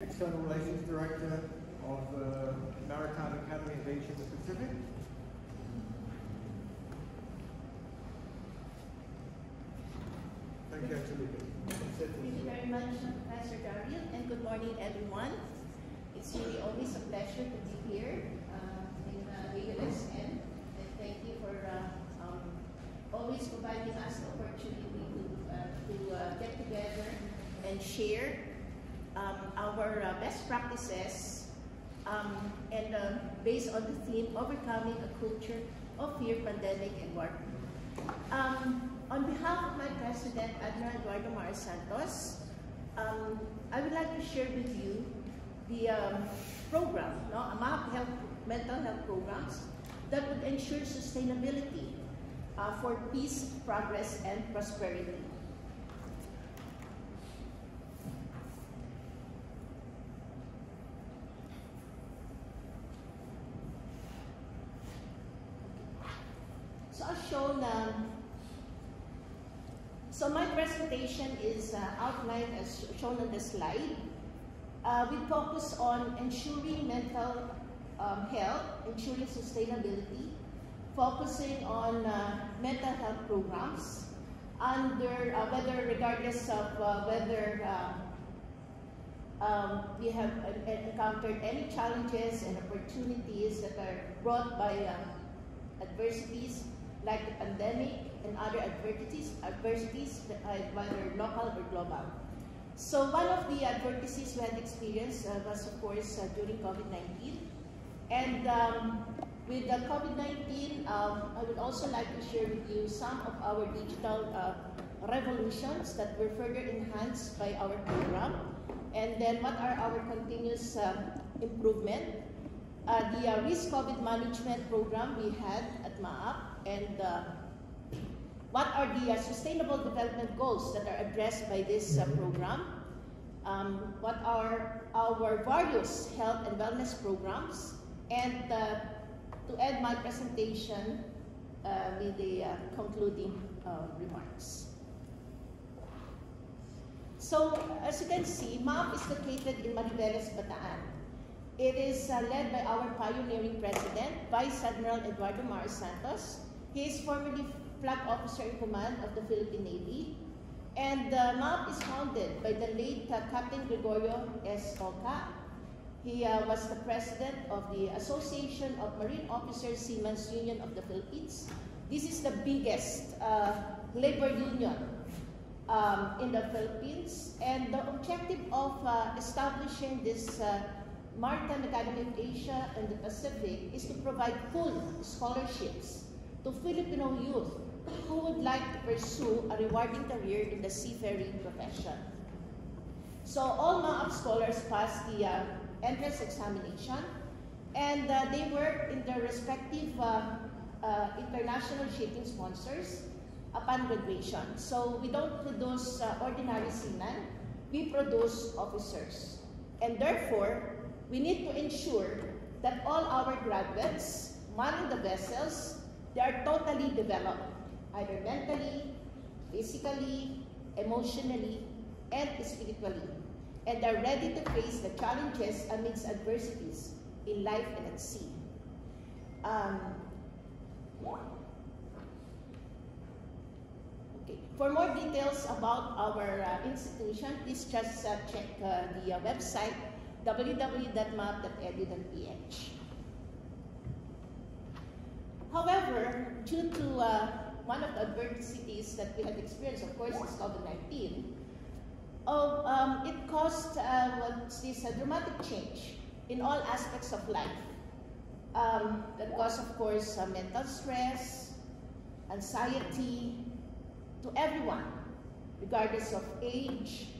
External Relations Director of the Maritime Academy of Asia Pacific. Thank you, Angelica. Thank you very much, Professor Daryl, and good morning, everyone. It's really always a pleasure to be here in ALSN, and thank you for always providing us the opportunity to get together and share our best practices and based on the theme, overcoming a culture of fear, pandemic, and war. On behalf of my president, Admiral Eduardo Mar Santos, I would like to share with you the program, a MAP mental health programs that would ensure sustainability for peace, progress, and prosperity. So as shown, so my presentation is outlined as shown on the slide. We focus on ensuring mental health, ensuring sustainability, focusing on mental health programs under whether regardless of whether we have encountered any challenges and opportunities that are brought by adversities like the pandemic and other adversities, whether local or global. So one of the adversities we had experienced was, of course, during COVID-19. And with the COVID-19, I would also like to share with you some of our digital revolutions that were further enhanced by our program. And then what are our continuous improvement. The risk COVID management program we had at MAAP, and what are the sustainable development goals that are addressed by this program, what are our various health and wellness programs, and to end my presentation with the concluding remarks. So as you can see, MAAP is located in Mariveles, Bataan. It is led by our pioneering president, Vice Admiral Eduardo Mar Santos. He is formerly Flag Officer in Command of the Philippine Navy. And MAAP is founded by the late Captain Gregorio S. Oca. He was the president of the Association of Marine Officers Seamen's Union of the Philippines. This is the biggest labor union in the Philippines. And the objective of establishing this Maritime Academy of Asia and the Pacific is to provide full scholarships to Filipino youth who would like to pursue a rewarding career in the seafaring profession. So all MAAP scholars pass the entrance examination, and they work in their respective international shipping sponsors upon graduation. So we don't produce ordinary seamen, we produce officers. And therefore, we need to ensure that all our graduates manning the vessels, they are totally developed, either mentally, physically, emotionally, and spiritually, and are ready to face the challenges amidst adversities in life and at sea. Okay. For more details about our institution, please just check the website www.maap.edu.ph. However, due to one of the adversities that we had experienced, of course, is COVID-19, it caused a dramatic change in all aspects of life. That caused, of course, mental stress, anxiety to everyone, regardless of age,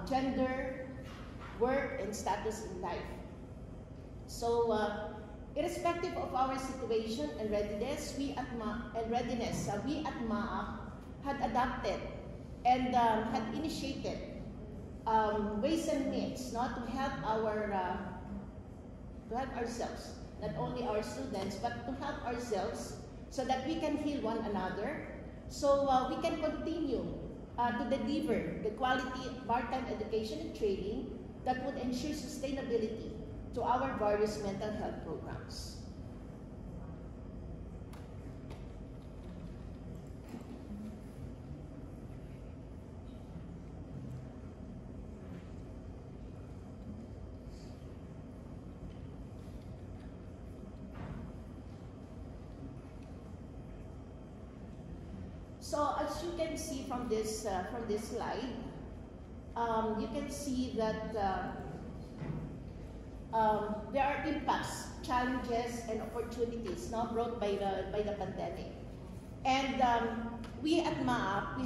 gender, work, and status in life. So, irrespective of our situation and readiness, we at MAAP had adapted and had initiated ways and means to help ourselves, not only our students, but to help ourselves so that we can heal one another, so we can continue to deliver the quality maritime education and training that would ensure sustainability to our various mental health programs. So as you can see from this slide, you can see that there are impacts, challenges, and opportunities now brought by the pandemic. And we at MAAP, we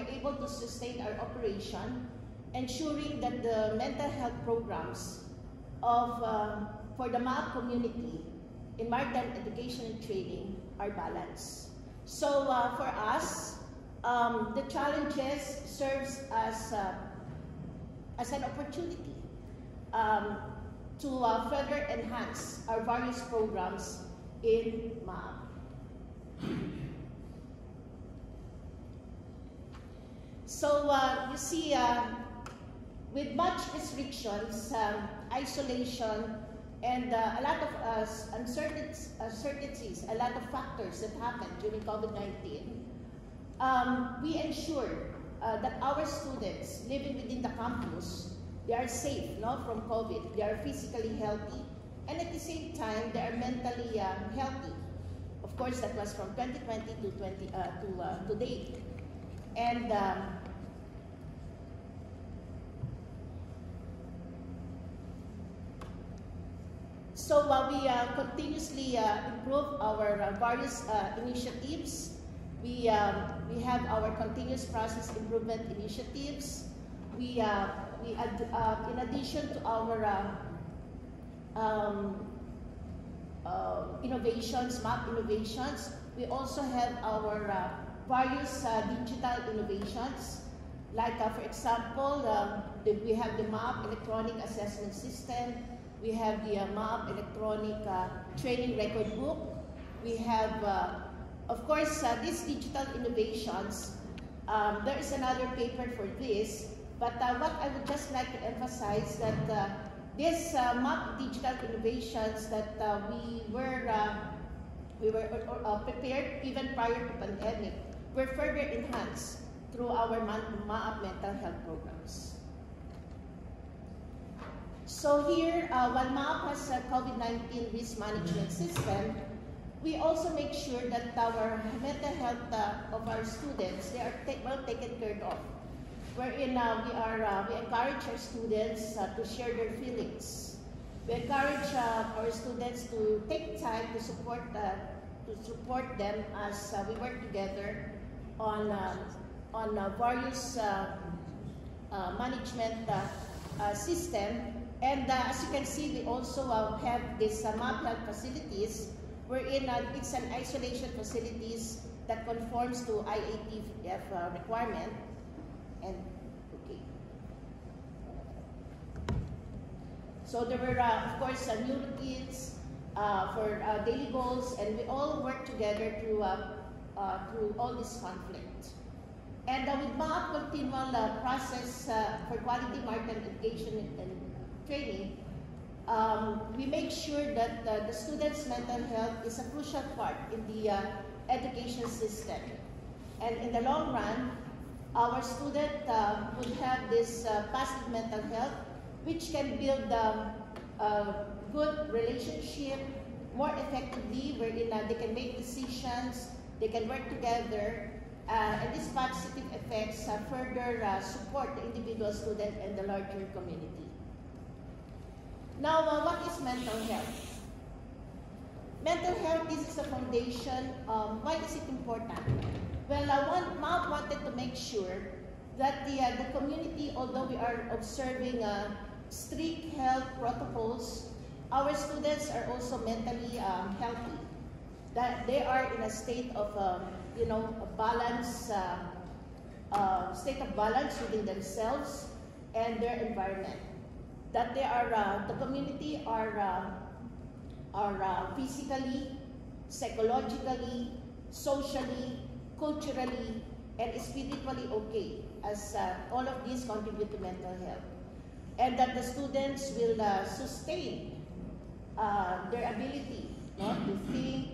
were able to sustain our operation, ensuring that the mental health programs for the MAAP community in maritime education and training are balanced. So for us, the challenges serves as an opportunity to further enhance our various programs in MAAP. So you see, with much restrictions, isolation, and a lot of uncertainties, a lot of factors that happened during COVID-19, we ensured that our students living within the campus, they are safe from COVID, they are physically healthy, and at the same time, they are mentally healthy. Of course, that was from 2020 to date. And so we continuously improve our various initiatives. We have our continuous process improvement initiatives. We in addition to our innovations, MAAP innovations, we also have our various digital innovations. Like for example, we have the MAAP electronic assessment system. We have the MAAP electronic training record book. We have, of course, these digital innovations. There is another paper for this, but what I would just like to emphasize that these MAAP digital innovations that we were prepared even prior to pandemic were further enhanced through our MAAP mental health programs. So here, while MAAP has a COVID-19 risk management system, we also make sure that our mental health of our students, they are well taken care of. Wherein we encourage our students to share their feelings. We encourage our students to take time to support them as we work together on various management system. And as you can see, we also have this MAAP health facilities, wherein it's an isolation facilities that conforms to IATF requirement. And okay. So there were, of course, new routines for daily goals, and we all work together through all this conflict. And with MAAP continual process for quality maritime education and training, we make sure that the students' mental health is a crucial part in the education system. And in the long run, our student would have this positive mental health, which can build a good relationship more effectively, wherein they can make decisions, they can work together, and these positive effects further support the individual student and the larger community. Now, what is mental health? Mental health, this is a foundation. Why is it important? Well, MAAP wanted to make sure that the community, although we are observing strict health protocols, our students are also mentally healthy. That they are in a state of, a balance, state of balance within themselves and their environment. That they are, the community are physically, psychologically, socially, culturally, and spiritually okay, as all of these contribute to mental health. and that the students will sustain their ability, to think,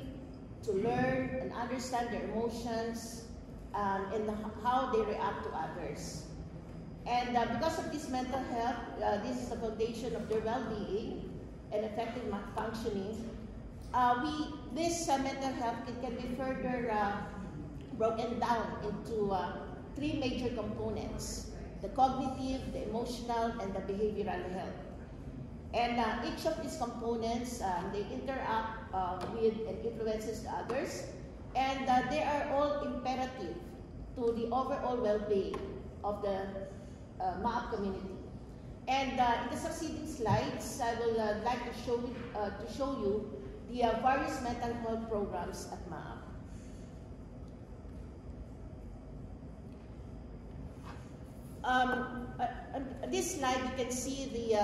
to learn and understand their emotions, and how they react to others. And because of this mental health, this is the foundation of their well-being and effective functioning. This mental health can be further broken down into three major components: the cognitive, the emotional, and the behavioral health. And each of these components, they interact with and influences others, and they are all imperative to the overall well-being of the MAAP community. And in the succeeding slides, I will like to show you the various mental health programs at MAAP. On this slide, you can see the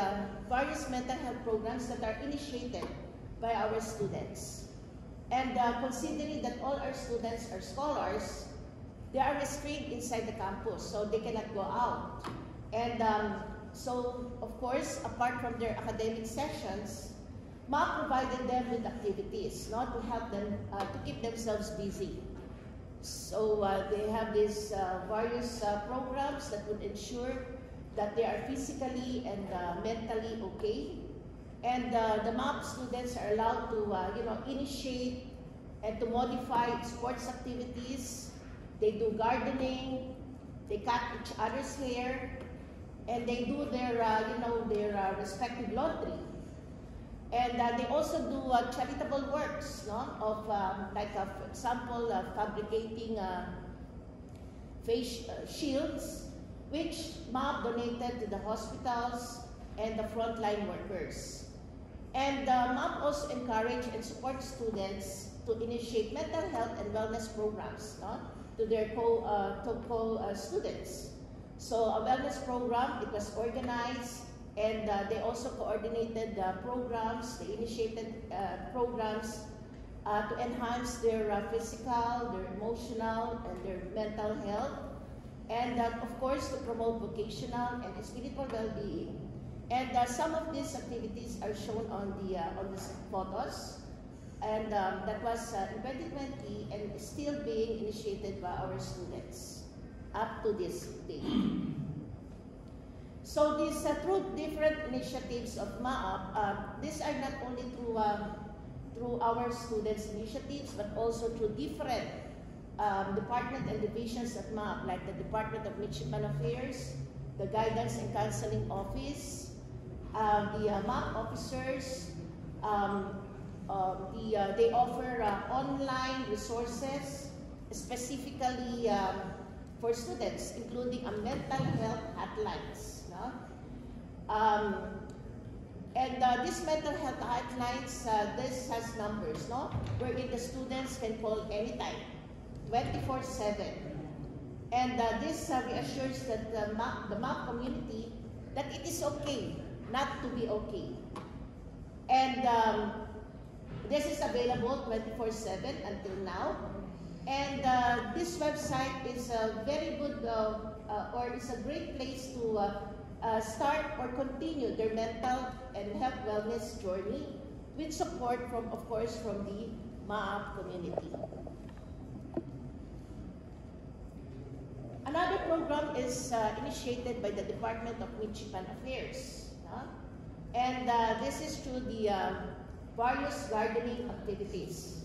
various mental health programs that are initiated by our students. And considering that all our students are scholars, they are restrained inside the campus, so they cannot go out. And so, of course, apart from their academic sessions, MAAP provided them with activities, to help them to keep themselves busy. So they have these various programs that would ensure that they are physically and mentally okay. And the MAAP students are allowed to, initiate and to modify sports activities. They do gardening, they cut each other's hair, and they do their respective laundry. And they also do charitable works, of for example, fabricating face shields, which MAAP donated to the hospitals and the frontline workers. And MAAP also encourage and support students to initiate mental health and wellness programs, to their co-students. So a wellness program, it was organized, and they also coordinated programs, they initiated programs to enhance their physical, their emotional, and their mental health. And of course, to promote vocational and spiritual well-being. And some of these activities are shown on the photos. And that was in 2020 and is still being initiated by our students up to this day. So these through different initiatives of MAAP, these are not only through our students' initiatives, but also through different department and divisions at MAAP, like the Department of Midshipman Affairs, the Guidance and Counseling Office, the MAAP officers. They offer online resources specifically for students, including a mental health hotlines. These mental health hotlines, this has numbers, wherein the students can call anytime, 24/7. And this reassures that the MAAP community that it is okay not to be okay. And this is available 24/7 until now. And this website is a very good, or is a great place to start or continue their mental and health wellness journey with support from, of course, from the MAAP community. Another program is initiated by the Department of Midshipman Affairs. And this is through the various gardening activities.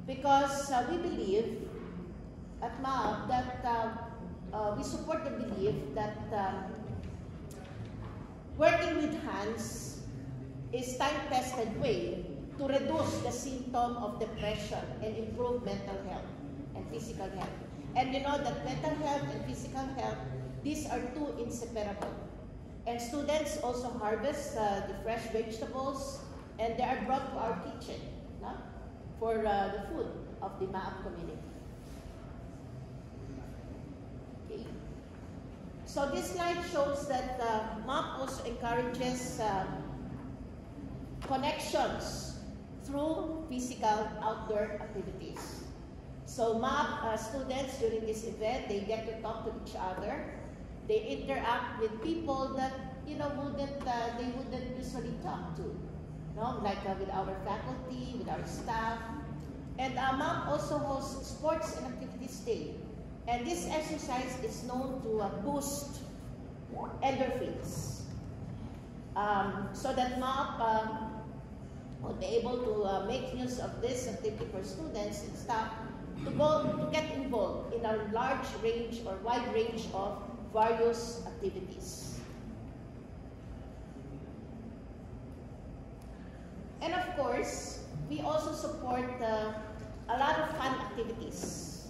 Because we believe at MAAP that we support the belief that working with hands is time-tested way to reduce the symptom of depression and improve mental health and physical health. And you know that mental health and physical health, these are two inseparable. And students also harvest the fresh vegetables, and they are brought to our kitchen for the food of the MAAP community. Okay. So this slide shows that MAAP also encourages connections through physical outdoor activities. So MAAP students during this event, they get to talk to each other. They interact with people that, they wouldn't usually talk to, like with our faculty, with our staff. And MAP also hosts Sports and Activities Day. And this exercise is known to boost endorphins. So that MAP will be able to make use of this activity for students and staff to get involved in a large range or wide range of various activities. And of course, we also support a lot of fun activities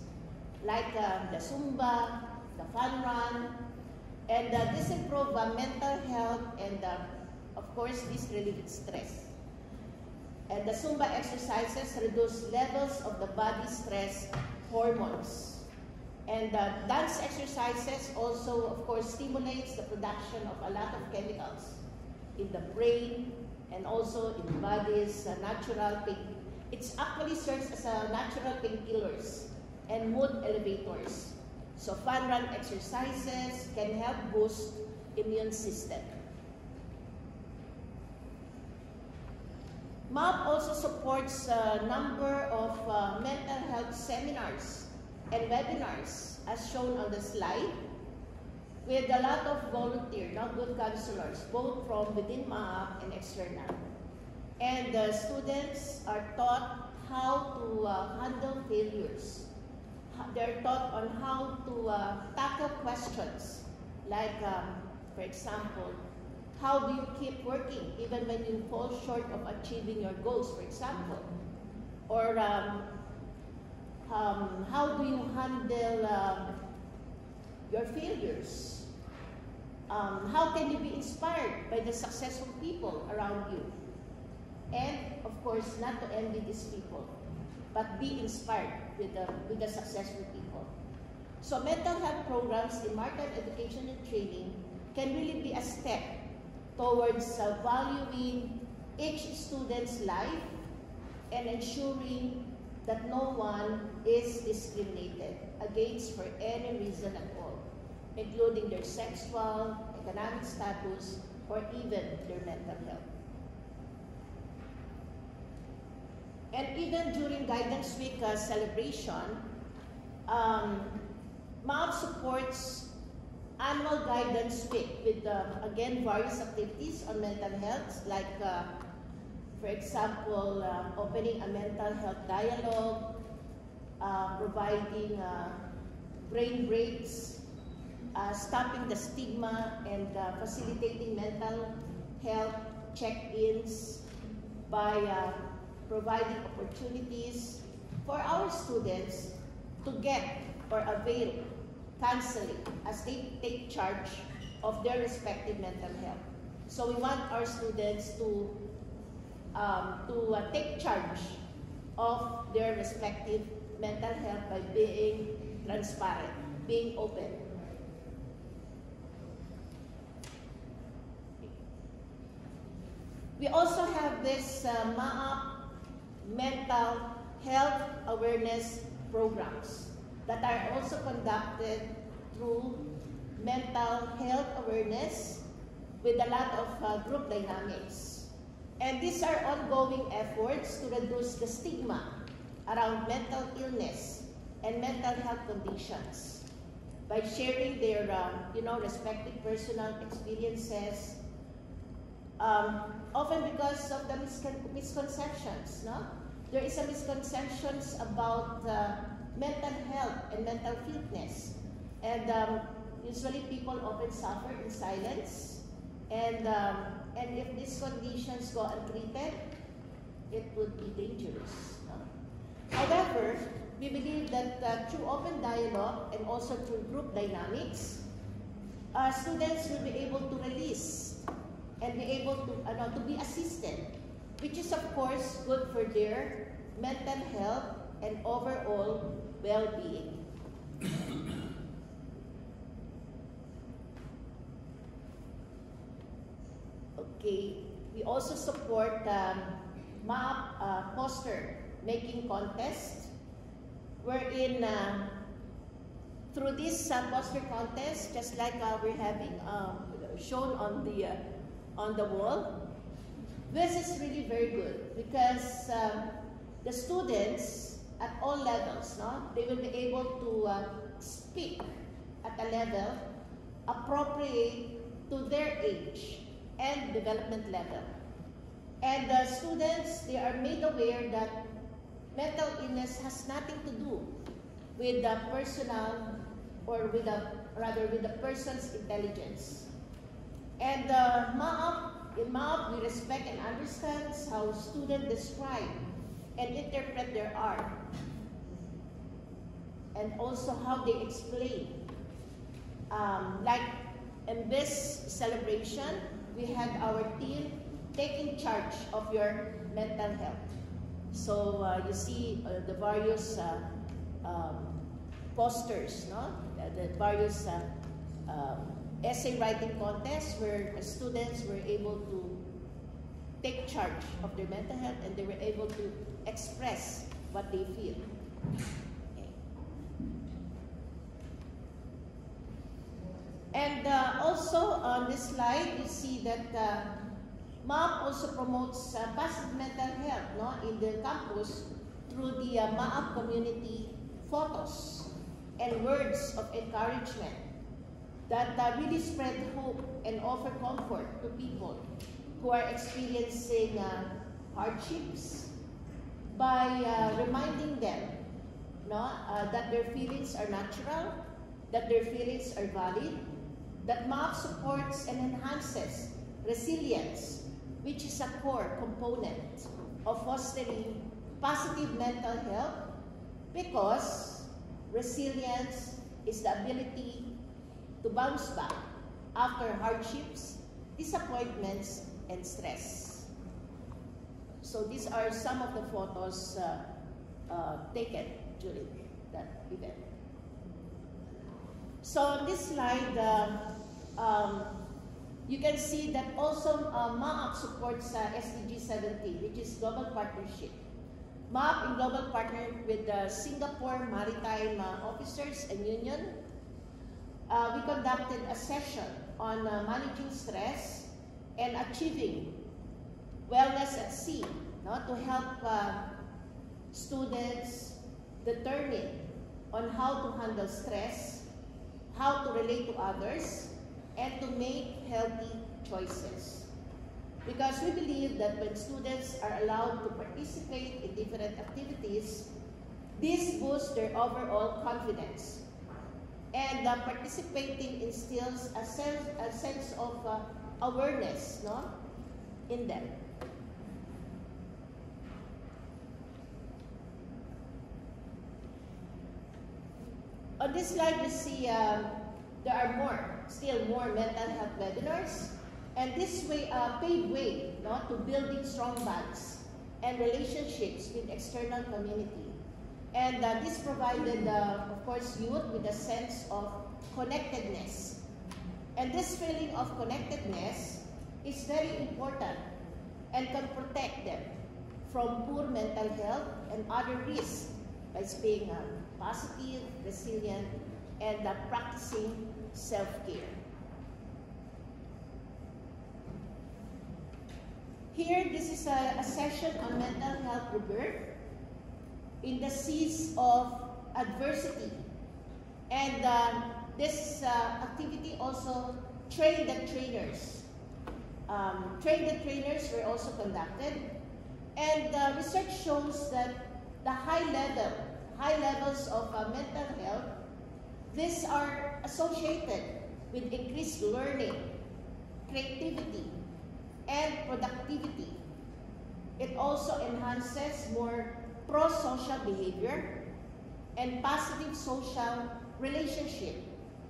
like the Zumba, the Fun Run, and this improve mental health and of course this relieves stress. And the Zumba exercises reduce levels of the body stress hormones. And dance exercises also, of course, stimulates the production of a lot of chemicals in the brain and also in the body's natural pain. It actually serves as a natural painkillers and mood elevators. So fun run exercises can help boost immune system. MAP also supports a number of mental health seminars and webinars as shown on the slide with a lot of volunteer, good counselors, both from within MAP and external. And the students are taught how to handle failures. They're taught on how to tackle questions like, for example, how do you keep working even when you fall short of achieving your goals, for example? Or how do you handle your failures? How can you be inspired by the successful people around you? And, of course, not to envy these people, but be inspired with the successful people. So mental health programs in maritime education and training can really be a step towards valuing each student's life and ensuring that no one is discriminated against for any reason at all, including their sexual, economic status, or even their mental health. And even during Guidance Week celebration, MAP supports annual Guidance Week with, again, various activities on mental health, like, for example, opening a mental health dialogue, providing brain breaks, stopping the stigma, and facilitating mental health check-ins by providing opportunities for our students to get or avail counseling as they take charge of their respective mental health. So we want our students to take charge of their respective mental health by being transparent, being open. We also have this MAP mental health awareness programs that are also conducted through mental health awareness with a lot of group dynamics. And these are ongoing efforts to reduce the stigma around mental illness and mental health conditions by sharing their respective personal experiences, often because of the misconceptions. There is a misconceptions about mental health and mental fitness, and usually people often suffer in silence, and if these conditions go untreated, it would be dangerous. However, we believe that through open dialogue and also through group dynamics, students will be able to release and be able to be assisted, which is of course good for their mental health and overall well-being. Okay, we also support MAP poster making contest, wherein through this poster contest, just like we're having, shown on the wall. This is really very good because the students at all levels, no, they will be able to speak at a level appropriate to their age and development level. And the students, they are made aware that mental illness has nothing to do with the personal or with the person's intelligence. And in MAAP, we respect and understand how students describe and interpret their art, and also how they explain. Like in this celebration, we had our team taking charge of your mental health. So you see the various posters, no? The various essay writing contests where students were able to take charge of their mental health and they were able to express what they feel. Okay. And also on this slide, you see that MAAP also promotes positive mental health, no, in the campus through the MAAP community photos and words of encouragement that really spread hope and offer comfort to people who are experiencing hardships by reminding them, no, that their feelings are natural, that their feelings are valid, that MAAP supports and enhances resilience, which is a core component of fostering positive mental health, because resilience is the ability to bounce back after hardships, disappointments, and stress. So these are some of the photos taken during that event. So on this slide, you can see that also MAAP supports SDG 17, which is Global Partnership. MAAP in global partner with the Singapore Maritime Officers and Union. We conducted a session on managing stress and achieving wellness at sea, no, to help students determine on how to handle stress, how to relate to others, and to make healthy choices. Because we believe that when students are allowed to participate in different activities, this boosts their overall confidence. And participating instills a sense of awareness, no, in them. On this slide, you see there are still more mental health webinars, and this way paved way, no, to building strong bonds and relationships with external community. And this provided, of course, youth with a sense of connectedness. And this feeling of connectedness is very important and can protect them from poor mental health and other risks by being positive, resilient, and practicing self-care. Here, this is a session on mental health rebirth in the seas of adversity. And this activity also trained the trainers. Were also conducted. And research shows that the high levels of mental health, these are associated with increased learning, creativity, and productivity. It also enhances more pro-social behavior and positive social relationship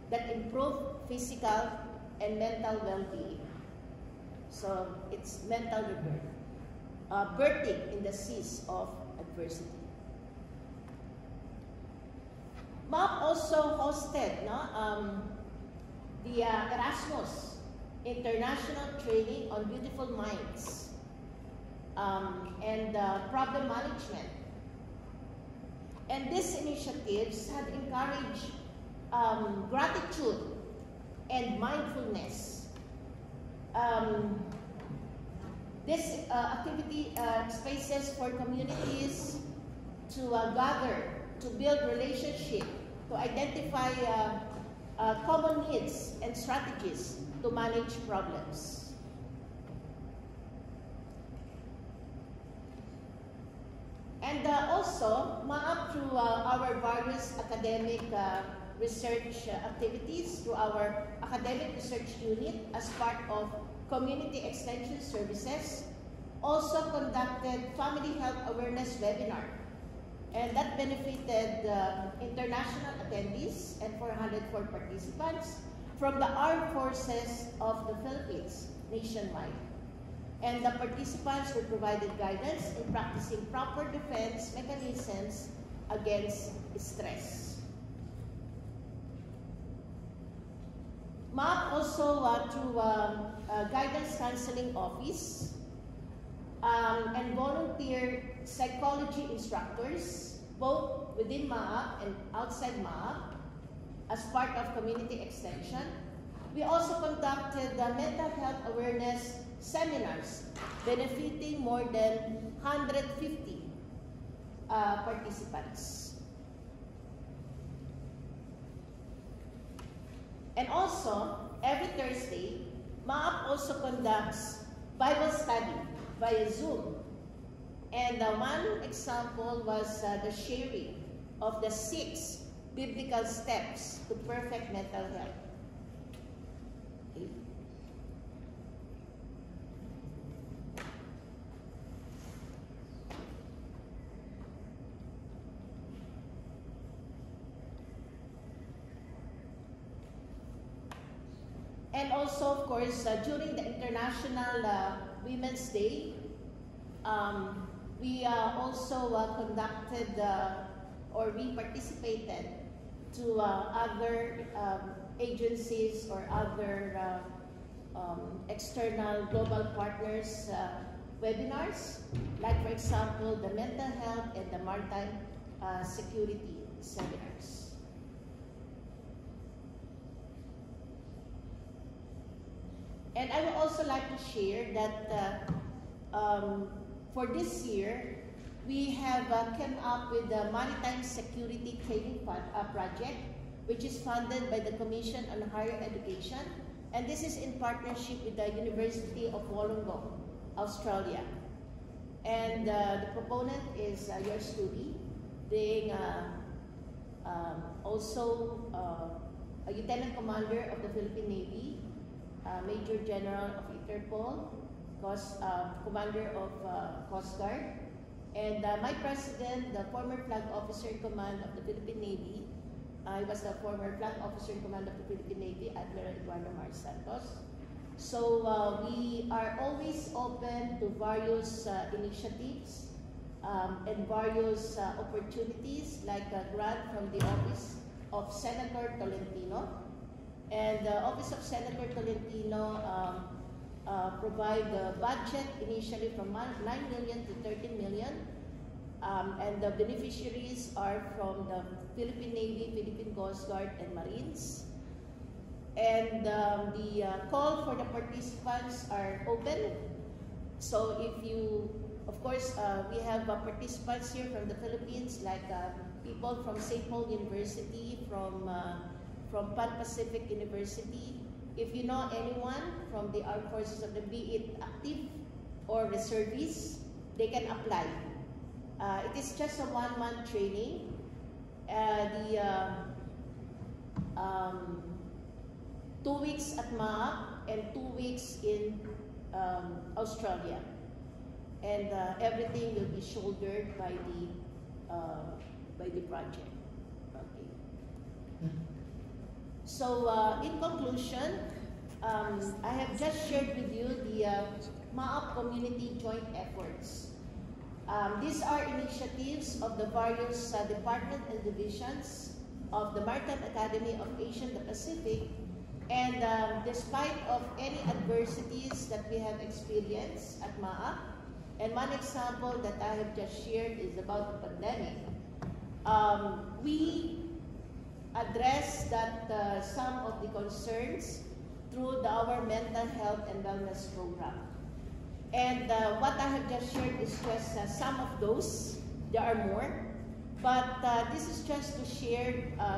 that improve physical and mental well-being. So it's mental rebirth, birthing in the seas of adversity. MAAP also hosted the Erasmus International Training on Beautiful Minds and problem management. And these initiatives have encouraged gratitude and mindfulness this activity spaces for communities to gather, to build relationship, to identify common needs and strategies to manage problems. And also, MAAP through our various academic research activities, through our academic research unit as part of Community Extension Services, also conducted Family Health Awareness Webinar. And that benefited international attendees and 404 participants from the Armed Forces of the Philippines nationwide. And the participants were provided guidance in practicing proper defense mechanisms against stress. MAAP also through Guidance Counseling Office and volunteer psychology instructors, both within MAAP and outside MAAP, as part of community extension. We also conducted the mental health awareness seminars, benefiting more than 150 participants. And also, every Thursday, MAAP also conducts Bible study via Zoom. And one example was the sharing of the 6 biblical steps to perfect mental health. Okay. And also, of course, during the International Women's Day, we also conducted or we participated to other agencies or other external global partners webinars, like for example, the mental health and the maritime security seminars. And I would also like to share that for this year, we have come up with the Maritime Security Training Project, which is funded by the Commission on Higher Education. And this is in partnership with the University of Wollongong, Australia. And the proponent is yours truly, being also a Lieutenant Commander of the Philippine Navy, Major General of Interpol, Commander of Coast Guard, and my president, the former Flag Officer in Command of the Philippine Navy. I was the former Flag Officer in Command of the Philippine Navy, Admiral Eduardo Mar Santos. So we are always open to various initiatives and various opportunities, like a grant from the Office of Senator Tolentino. And the Office of Senator Tolentino provide the budget initially from 9 million to 13 million. And the beneficiaries are from the Philippine Navy, Philippine Coast Guard, and Marines. And the call for the participants are open. So if you, of course, we have participants here from the Philippines, like people from St. Paul University, from Pan Pacific University. If you know anyone from the Armed Forces of the, be it active or reservists, they can apply. It is just a 1-month training. 2 weeks at MAAP and 2 weeks in Australia. And everything will be shouldered by the project. Okay. So in conclusion, I have just shared with you the MAAP community joint efforts. These are initiatives of the various departments and divisions of the Maritime Academy of Asia and the Pacific. And despite of any adversities that we have experienced at MAAP, and one example that I have just shared is about the pandemic, we address that some of the concerns through our mental health and wellness program. And what I have just shared is just some of those. There are more. But this is just to share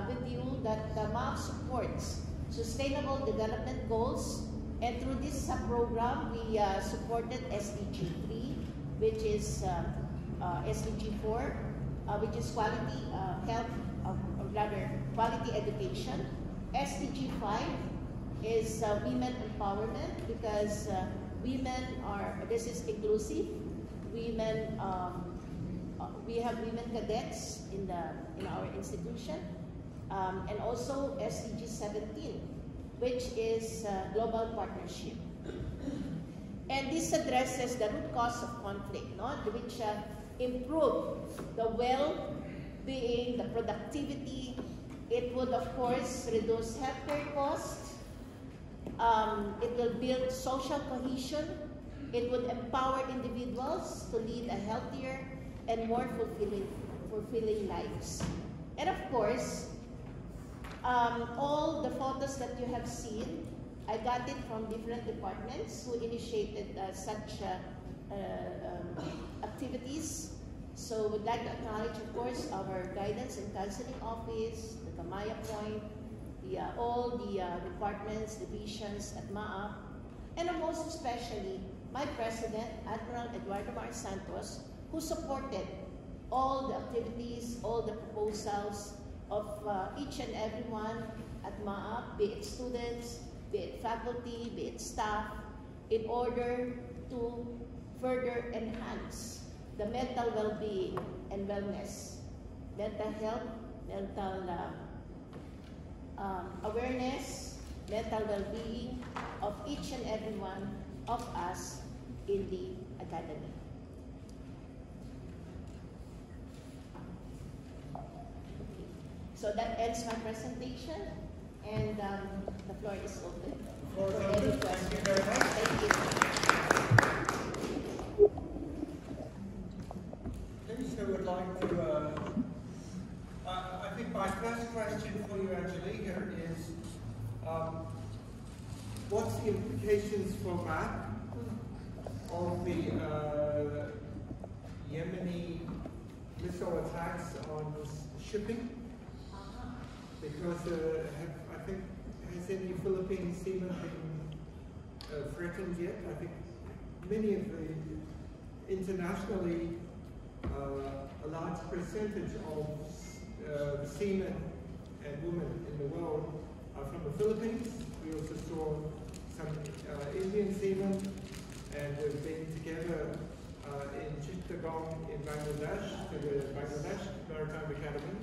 with you that the MAP supports sustainable development goals. And through this program, we supported SDG 3, which is SDG 4, which is quality health, or rather quality education. SDG 5 is women empowerment, because women are, this is inclusive. Women, we have women cadets in our institution, and also SDG 17, which is global partnership. And this addresses the root cause of conflict, which improve the well-being, the productivity. It would, of course, reduce healthcare costs. It will build social cohesion. It would empower individuals to lead a healthier and more fulfilling lives. And of course, all the photos that you have seen, I got it from different departments who initiated such activities. So we'd like to acknowledge, of course, our guidance and counseling office, the Kamaya Point, all the departments, divisions at MAAP, and most especially my president, Admiral Eduardo Mar Santos, who supported all the activities, all the proposals of each and every one at MAAP, be it students, be it faculty, be it staff, in order to further enhance the mental well-being and wellness, mental health, mental awareness, mental well-being of each and every one of us in the academy. Okay. So that ends my presentation, and the floor is open. The floor is open. Thank you very much. Thank you. I would like to, I think my first question for you, Angelica, is what's the implications for MAP of the Yemeni missile attacks on shipping? Because I think, has any Philippine seamen been threatened yet? I think many of the internationally a large percentage of the seamen and women in the world are from the Philippines. We also saw some Indian seamen, and we've been together in Chittagong in Bangladesh, to the Bangladesh Maritime Academy.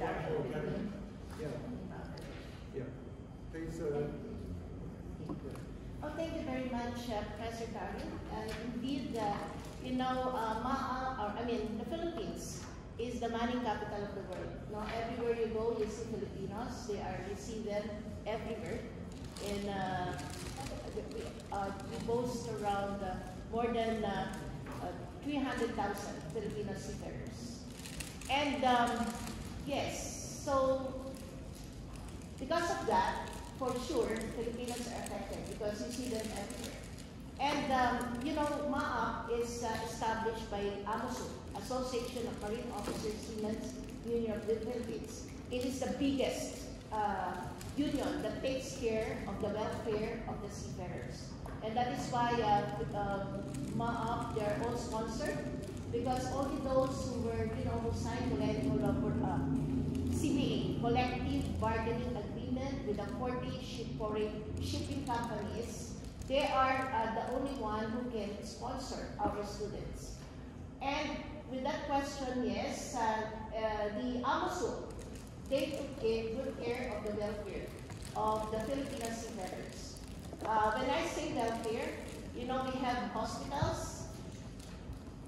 Academy. Yeah. Yeah. Please. Oh, thank you very much, Professor Karin. Indeed, you know, the Philippines is the mining capital of the world. Now, everywhere you go, you see Filipinos. You see them everywhere. And we boast around more than 300,000 Filipino seafarers. And yes, so because of that, for sure, Filipinos are affected because you see them everywhere. And, you know, MAAP is established by AMOSU, Association of Marine Officers Seamen's Union of the Philippines. It is the biggest union that takes care of the welfare of the seafarers. And that is why MAAP, they're all sponsored, because only those who were, you know, who signed CBA, Collective Bargaining Agreement with the 40 shipping companies, they are the only one who can sponsor our students. And with that question, yes, the AMOSU, they took good care of the welfare of the Filipino seafarers. When I say welfare, you know, we have hospitals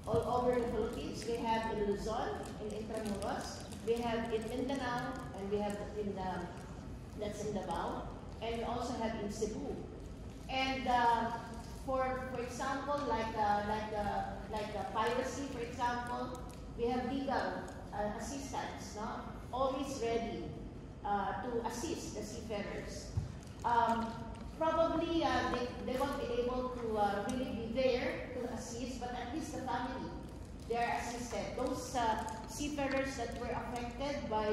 all over the Philippines. We have in Luzon, in Intramuros, we have in Mindanao, and we have in that's in Davao, and we also have in Cebu. And for example, like piracy, for example, we have legal assistance, always ready to assist the seafarers. Probably they won't be able to really be there to assist, but at least the family, they are assisted. Those seafarers that were affected by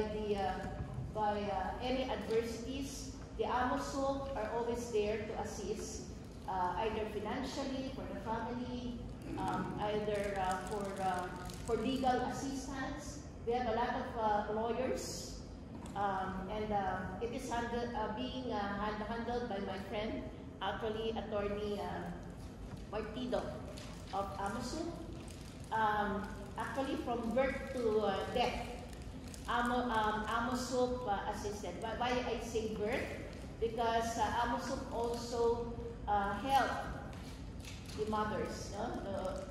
any adversities, the AMOSUC are always there to assist, either financially for the family, either for legal assistance. We have a lot of lawyers. And it is being handled by my friend, actually Attorney Martido of AMOSUC. Actually, from birth to death, AMOSUC assisted. Why I say birth? Because AMOSUC also helped the mothers,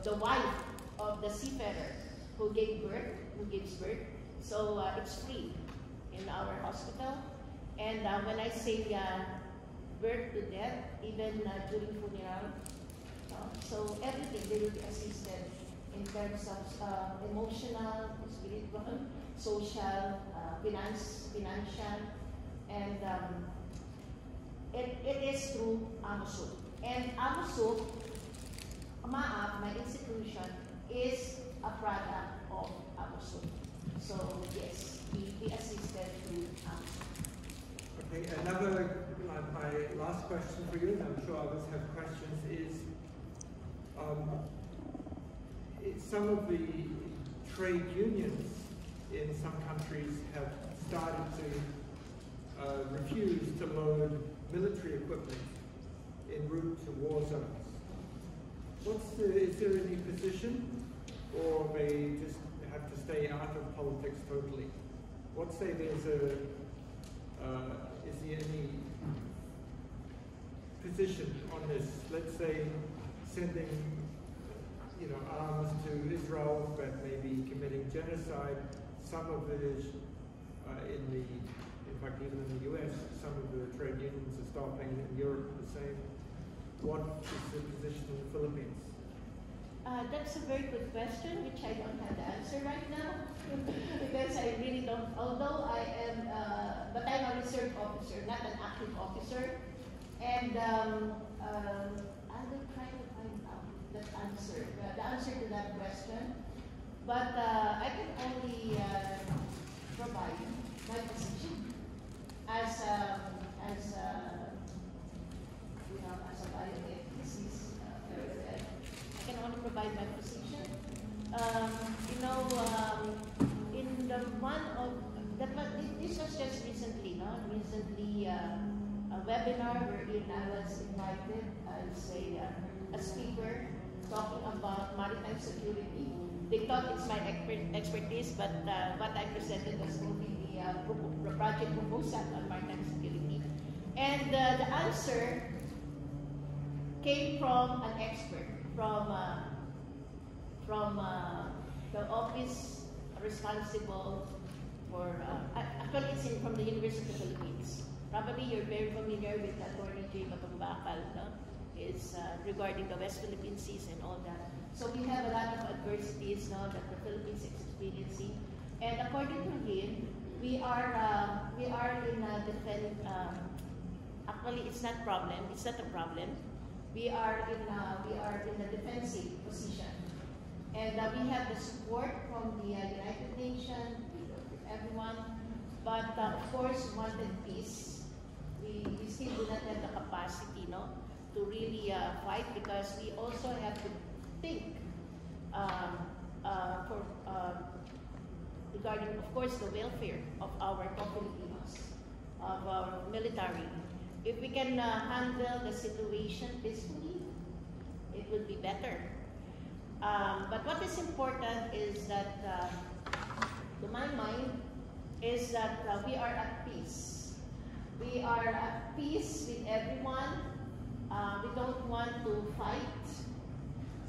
the wife of the seafarer who gives birth. So it's free in our hospital. And when I say birth to death, even during funeral, so everything they will be assisted in terms of emotional, spiritual, social, financial, and it is through AMOSUC. And AMOSUC, MAAP, my institution, is a product of AMOSUC. So yes, we assisted through AMOSUC. Okay, my last question for you, and I'm sure others have questions, is some of the trade unions in some countries have started to refuse to load military equipment en route to war zones. Is there any position, or they just have to stay out of politics totally? Let's say there's is there any position on this? Let's say sending arms to Israel that may be committing genocide. Some of it is in fact, even in the US, some of the trade unions are stopping. In Europe, the same. What is the position in the Philippines? That's a very good question, which I don't have the answer right now, because I really don't, although I am, but I'm a reserve officer, not an active officer, and I will try to find out the answer to that question, but I can only provide my position as a bioethicist. I can only provide my position. In the one of this was just recently, a webinar wherein I was invited as a speaker talking about maritime security. They thought it's my expertise, but what I presented was only the project proposal on maritime security. And the answer came from an expert, from the office responsible for, actually it's from the University of the Philippines. Probably you're very familiar with Attorney J. Matumbakal, It's regarding the West Philippine Seas and all that. So we have a lot of adversities that the Philippines is experiencing. And according to him, we are in a actually it's not a problem. We are in a defensive position, and we have the support from the United Nations, everyone. But of course, we wanted peace. We still do not have the capacity, to really fight, because we also have to think regarding, of course, the welfare of our Filipinos, of our military. If we can handle the situation peacefully, it would be better. But what is important is that, to my mind, is that we are at peace. We are at peace with everyone. We don't want to fight.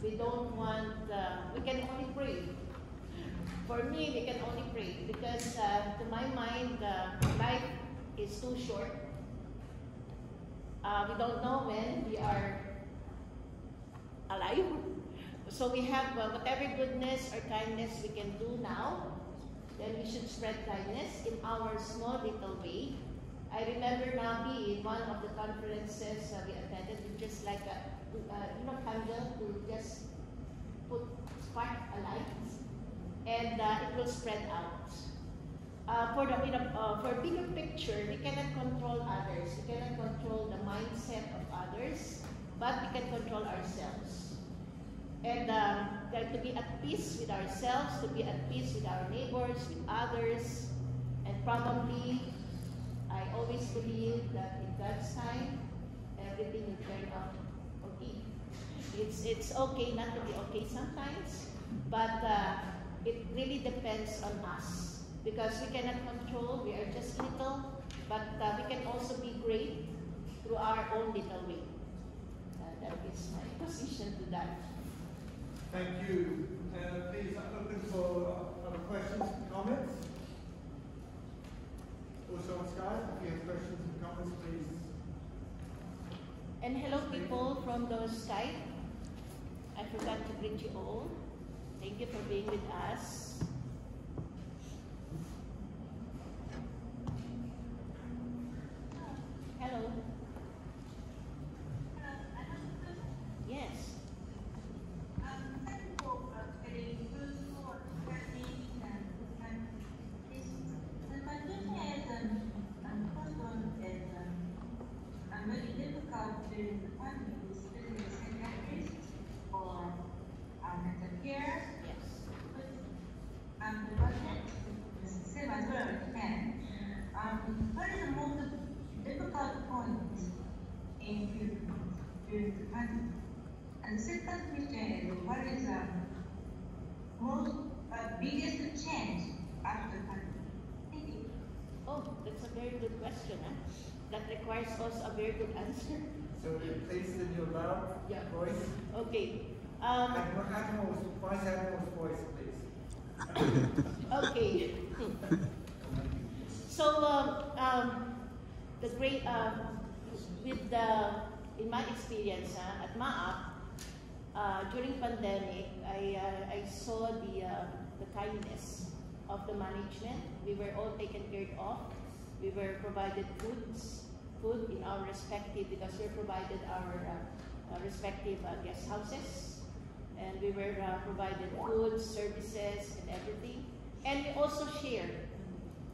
We don't want, we can only pray. For me, we can only pray, because to my mind, life is too short. We don't know when we are alive. So we have whatever goodness or kindness we can do now, then we should spread kindness in our small little way. I remember Nabi in one of the conferences we attended, just like a candle to just spark a light, and it will spread out. For bigger picture, we cannot control others. We cannot control the mindset of others, but we can control ourselves. And to be at peace with ourselves, to be at peace with our neighbors, with others, and probably, I always believe that in God's time, everything will turn out okay. It's okay not to be okay sometimes, but it really depends on us, because we cannot control, we are just little, but we can also be great through our own little way. That is my position to that. Thank you. Please, I'm looking for other questions and comments. Also on Skype, if you have questions and comments, please. And hello people from those Skype. I forgot to greet you all. Thank you for being with us. Hello. Yes. What is the most difficult point in during the pandemic? And the second question is, what is the most biggest change after the pandemic? Thank you. Oh, that's a very good question. That requires also a very good answer. So please in your loud voice. Okay. Vice Admiral's voice, please. Okay. So the great in my experience at MAAP during pandemic, I saw the kindness of the management. We were all taken care of. We were provided food in our respective, because we provided our respective guest houses, and we were provided food, services, and everything. And we also shared.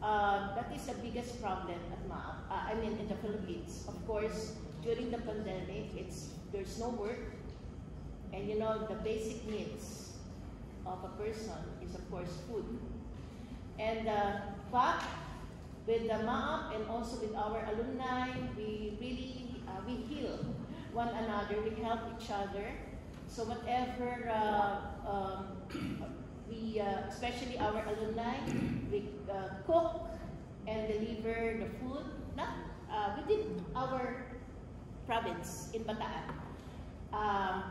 That is the biggest problem at MAAP. In the Philippines. Of course, during the pandemic, there's no work, and the basic needs of a person is, of course, food. And but with the MAAP and also with our alumni, we really we heal one another. We help each other. So whatever we, especially our alumni, we cook and deliver the food within our province in Bataan.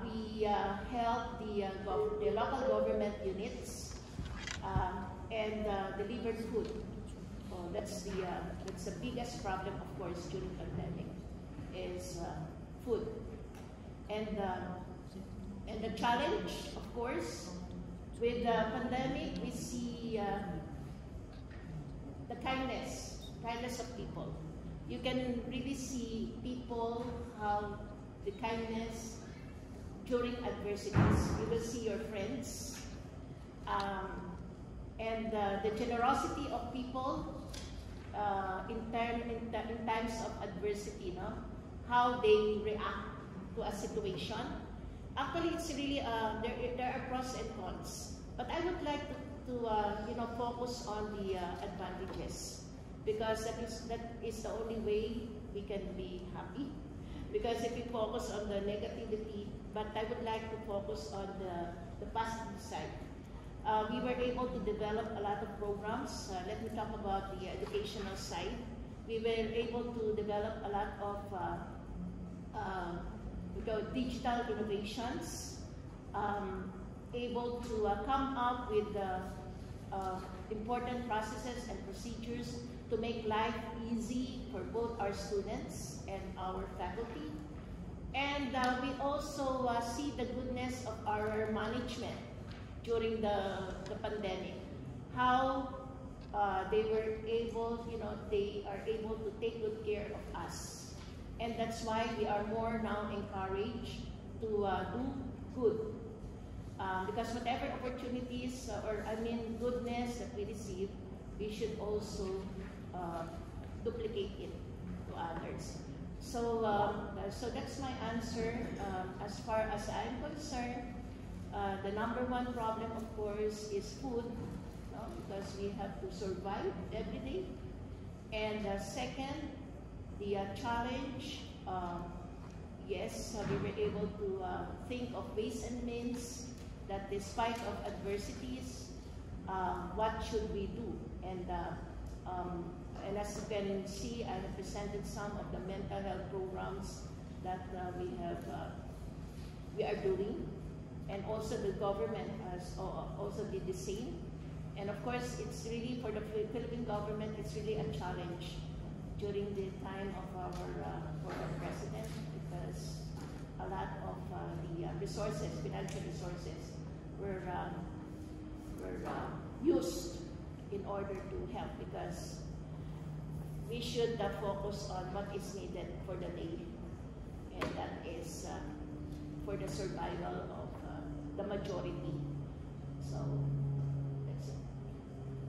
We help the local government units and delivered food. That's the biggest problem, of course, during pandemic is food, and the challenge, of course. With the pandemic, we see the kindness of people. You can really see people how the kindness during adversities. You will see your friends, and the generosity of people in times of adversity. How they react to a situation. Actually, it's really there are pros and cons, but I would like to focus on the advantages, because that is the only way we can be happy. Because if we focus on the negativity, but I would like to focus on the positive side. We were able to develop a lot of programs. Let me talk about the educational side. We were able to develop a lot of digital innovations, able to come up with important processes and procedures to make life easy for both our students and our faculty. And we also see the goodness of our management during the pandemic. How they were able, they are able to take good care of us. And that's why we are more now encouraged to do good. Because whatever opportunities goodness that we receive, we should also duplicate it to others. So, so that's my answer. As far as I'm concerned, the number one problem, of course, is food, because we have to survive every day. And second, the challenge, yes, we were able to think of ways and means that despite of adversities, what should we do? And as you can see, I have presented some of the mental health programs that we are doing, and also the government has also did the same. And of course, it's really, for the Philippine government, it's really a challenge during the time of our former president, because a lot of the resources, financial resources, were used in order to help, because we should focus on what is needed for the day, and that is for the survival of the majority. So that's it.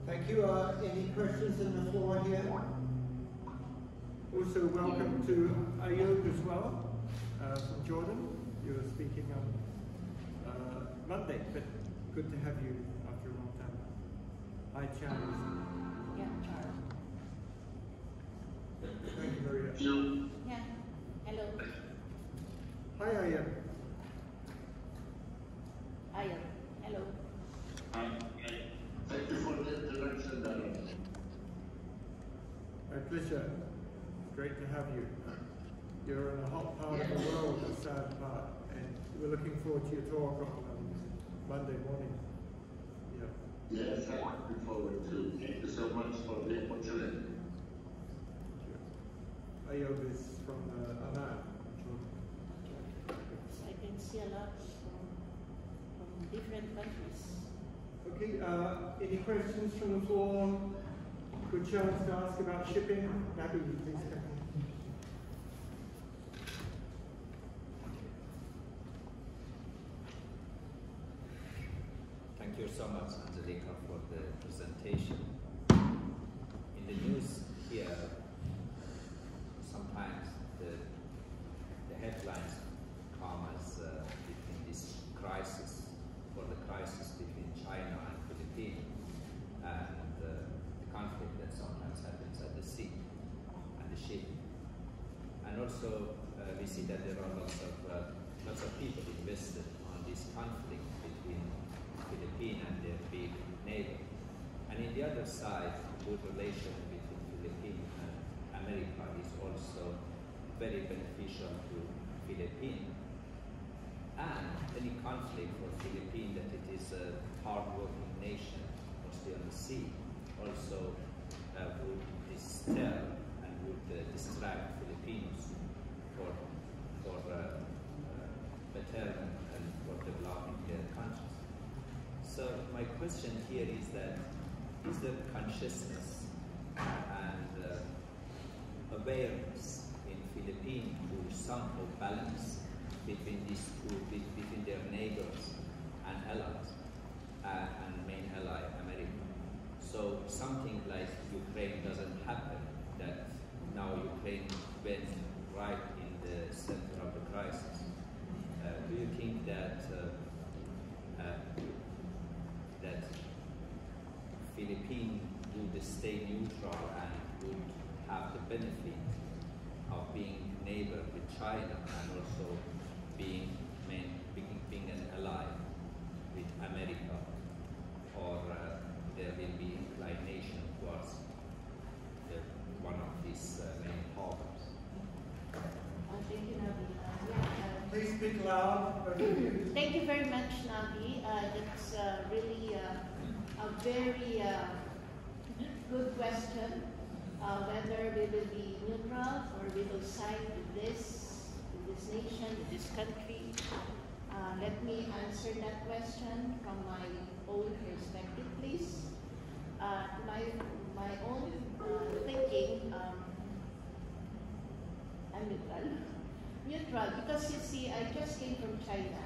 Thank you. Any questions on the floor here? Also, welcome to Ayub as well, from Jordan. You were speaking on Monday, but good to have you after a long time. Hi, Charles. Yeah, Charles. Thank you very much. Yeah. Hello. Hi, Ayub. Ayub. Hello. Thank you for the introduction, Darren. My pleasure. Great to have you. You're in a hot part of the world, a sad part, and we're looking forward to your talk on Monday morning. Yeah. Yes, I'm looking forward to. Thank you so much for the opportunity. Ayub is from Amman. I can see a lot from different countries. Okay, any questions from the floor? Good chance to ask about shipping. Nabi, please come. Thank you so much, Angelica, for the presentation. In the news here, sometimes the headlines come as between this crisis, or the crisis between China and Philippines, and the conflict that sometimes happens at the sea and the ship. And also, we see that there are lots of people invested on this conflict between Philippines and their big neighbor. And in the other side, good relation between Philippines and America is also very beneficial to Philippines. And any conflict for Philippines, that it is a hard-working nation, mostly on the sea, also would disturb and would distract Filipinos for betterment and for developing their countries. So my question here is that, is there consciousness and awareness in Philippines to somehow balance between these two, between their neighbors and allies, and main ally, America? So something like Ukraine doesn't happen, that now Ukraine went right in the center of the crisis. Do you think that that Philippines would stay neutral and would have the benefit of being neighbor with China and also being an ally with America, or there will be inclination towards one of these main powers? Thank you, Nabi. Please speak loud. Thank you very much, Nabi. That's really a very good question. Whether we will be neutral or we will side with this nation, with this country. Let me answer that question from my own perspective, please. my own thinking, I'm neutral. Neutral, because you see, I just came from China.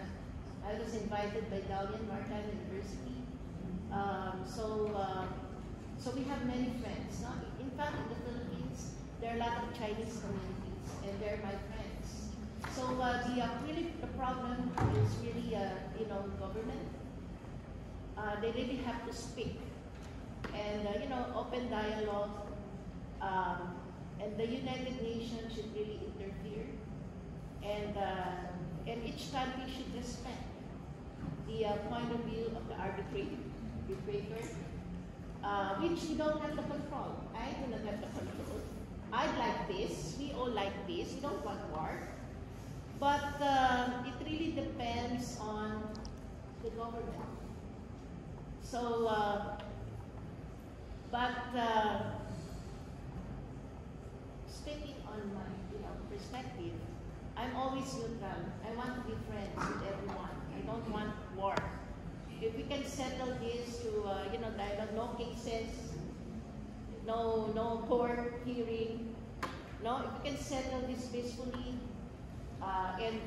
I was invited by Dalian Maritime University. So we have many friends. No? In fact, in the Philippines, there are a lot of Chinese communities, and they're my friends. So the problem is really, government. They really have to speak, and open dialogue. And the United Nations should really interfere, and each country should respect the point of view of the arbitrator, which we don't have the control. I do not have the control. I'd like this. We all like this. We don't want war. But it really depends on the government. So, speaking on my perspective, I'm always neutral. I want to be friends with everyone. I don't want war. If we can settle this to dialogue, no cases, no court hearing, if we can settle this peacefully and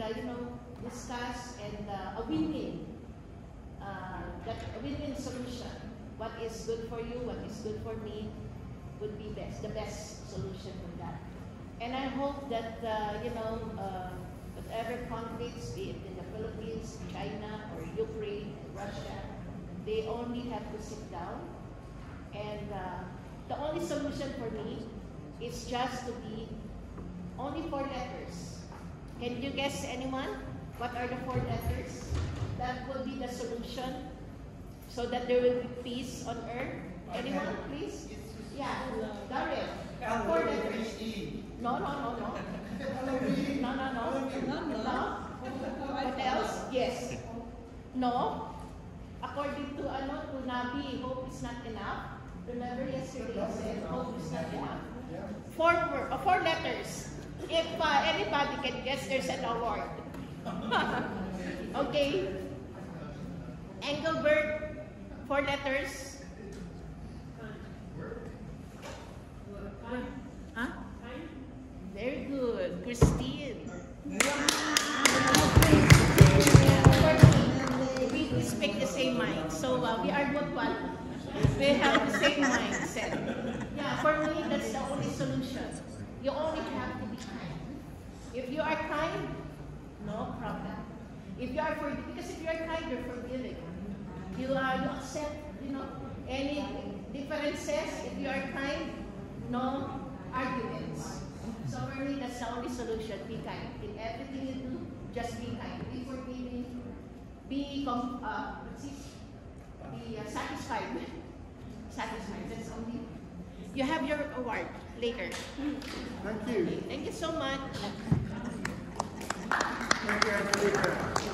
discuss and a win-win, a win-win solution. What is good for you, what is good for me, would be the best solution for that. And I hope that whatever conflicts, be it in the Philippines, China, or Ukraine, Russia, they only have to sit down. And the only solution for me is just to be only 4 letters. Can you guess, anyone? What are the 4 letters? That would be the solution, so that there will be peace on earth. Anyone, please? Yeah, Daryl. 4 letters. No. No. What else? Yes. No. According to Nabi, hope is not enough. Remember yesterday I said hope is not enough. 4 letters. If anybody can guess, there's an award. Okay. Engelbert, 4 letters. Huh? Very good. Christine. We speak the same mind. So we are mutual. We have the same mindset. Yeah, for me, that's the only solution. You only have to be kind. If you are kind, no problem. If you are because if you are kind, you're forgiving. You accept, any differences. If you are kind, no arguments. So for me, that's the only solution. Be kind. In everything you do, just be kind. Be forgiving. Be satisfied. Satisfied. That's only. You have your award later. Thank you. Okay. Thank you so much. Thank you, Angelica.